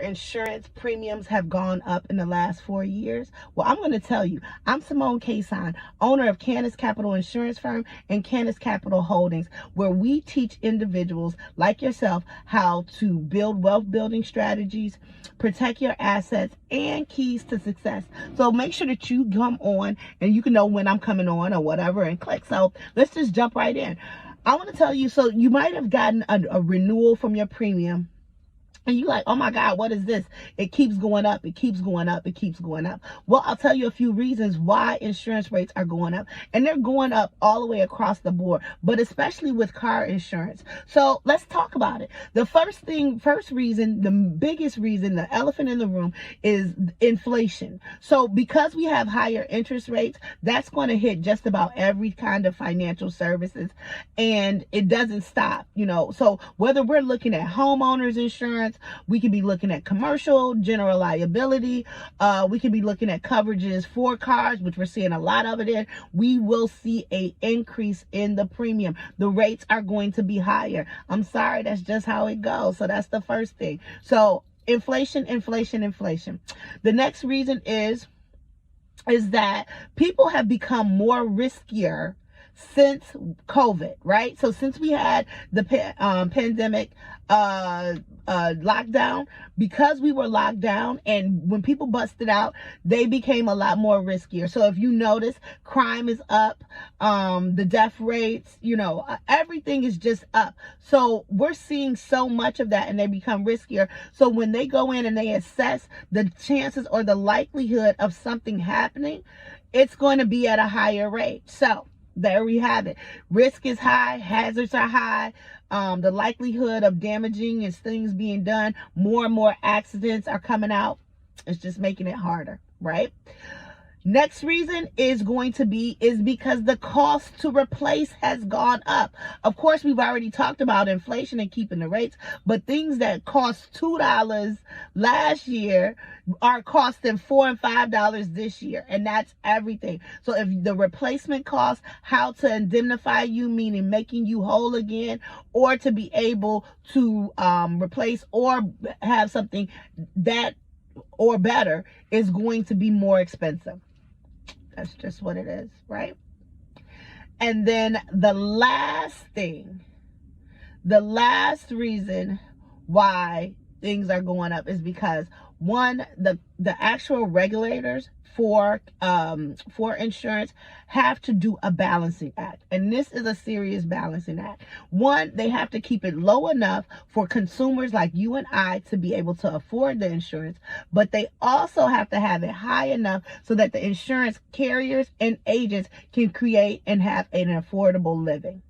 insurance premiums have gone up in the last 4 years? Well, I'm going to tell you. I'm Simone Kason, owner of Canis Capital Insurance Firm and Canis Capital Holdings, where we teach individuals like yourself how to build wealth building strategies, protect your assets, and keys to success. So make sure that you come on, and you can know when I'm coming on or whatever, and click. So let's just jump right in. I want to tell you, so you might have gotten a renewal from your premium, and you're like, oh my God, what is this? It keeps going up. It keeps going up. It keeps going up. Well, I'll tell you a few reasons why insurance rates are going up. And they're going up all the way across the board, but especially with car insurance. So let's talk about it. The first reason, the biggest reason, the elephant in the room is inflation. So because we have higher interest rates, that's going to hit just about every kind of financial services. And it doesn't stop, So whether we're looking at homeowners insurance, we could be looking at commercial, general liability. We could be looking at coverages for cars, which we're seeing a lot of it in. We will see an increase in the premium. The rates are going to be higher. I'm sorry, that's just how it goes. So that's the first thing. So inflation. The next reason is that people have become more riskier since COVID, right? So since we had the pandemic lockdown, because we were locked down, and when people busted out, they became a lot more riskier. So if you notice, crime is up, the death rates, everything is just up. So we're seeing so much of that, and they become riskier. So when they go in and they assess the chances or the likelihood of something happening, it's going to be at a higher rate. So there we have it. Risk is high, hazards are high. The likelihood of damaging and things being done, more and more accidents are coming out. It's just making it harder, right? Next reason is because the cost to replace has gone up. Of course, we've already talked about inflation and keeping the rates, but things that cost $2 last year are costing $4 and $5 this year, and that's everything. So if the replacement cost, how to indemnify you, meaning making you whole again, or to be able to replace or have something that or better, is going to be more expensive. That's just what it is, right? And then the last reason why things are going up is because, one, the actual regulators for insurance have to do a balancing act, and this is a serious balancing act. One, they have to keep it low enough for consumers like you and I to be able to afford the insurance, but they also have to have it high enough so that the insurance carriers and agents can create and have an affordable living.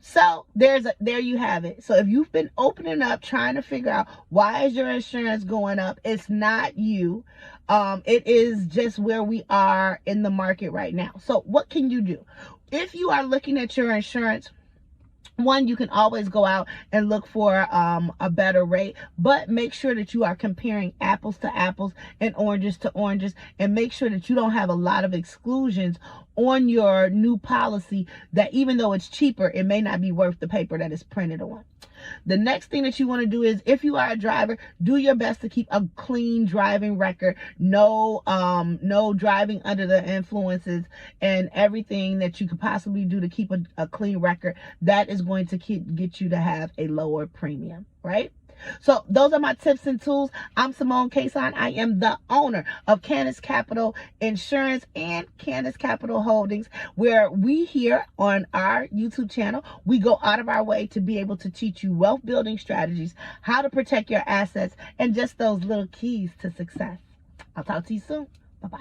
So there you have it. So if you've been opening up, trying to figure out why is your insurance going up, it's not you. It is just where we are in the market right now. So what can you do? If you are looking at your insurance, one, you can always go out and look for a better rate, but make sure that you are comparing apples to apples and oranges to oranges, and make sure that you don't have a lot of exclusions on your new policy that, even though it's cheaper, it may not be worth the paper that it's printed on. The next thing that you want to do is, if you are a driver, do your best to keep a clean driving record. No driving under the influences, and everything that you could possibly do to keep a clean record. That is going to get you to have a lower premium, right? So those are my tips and tools. I'm Simone Kason. I am the owner of Canis Capital Insurance and Canis Capital Holdings, where we here on our YouTube channel, we go out of our way to be able to teach you wealth building strategies, how to protect your assets, and just those little keys to success. I'll talk to you soon. Bye-bye.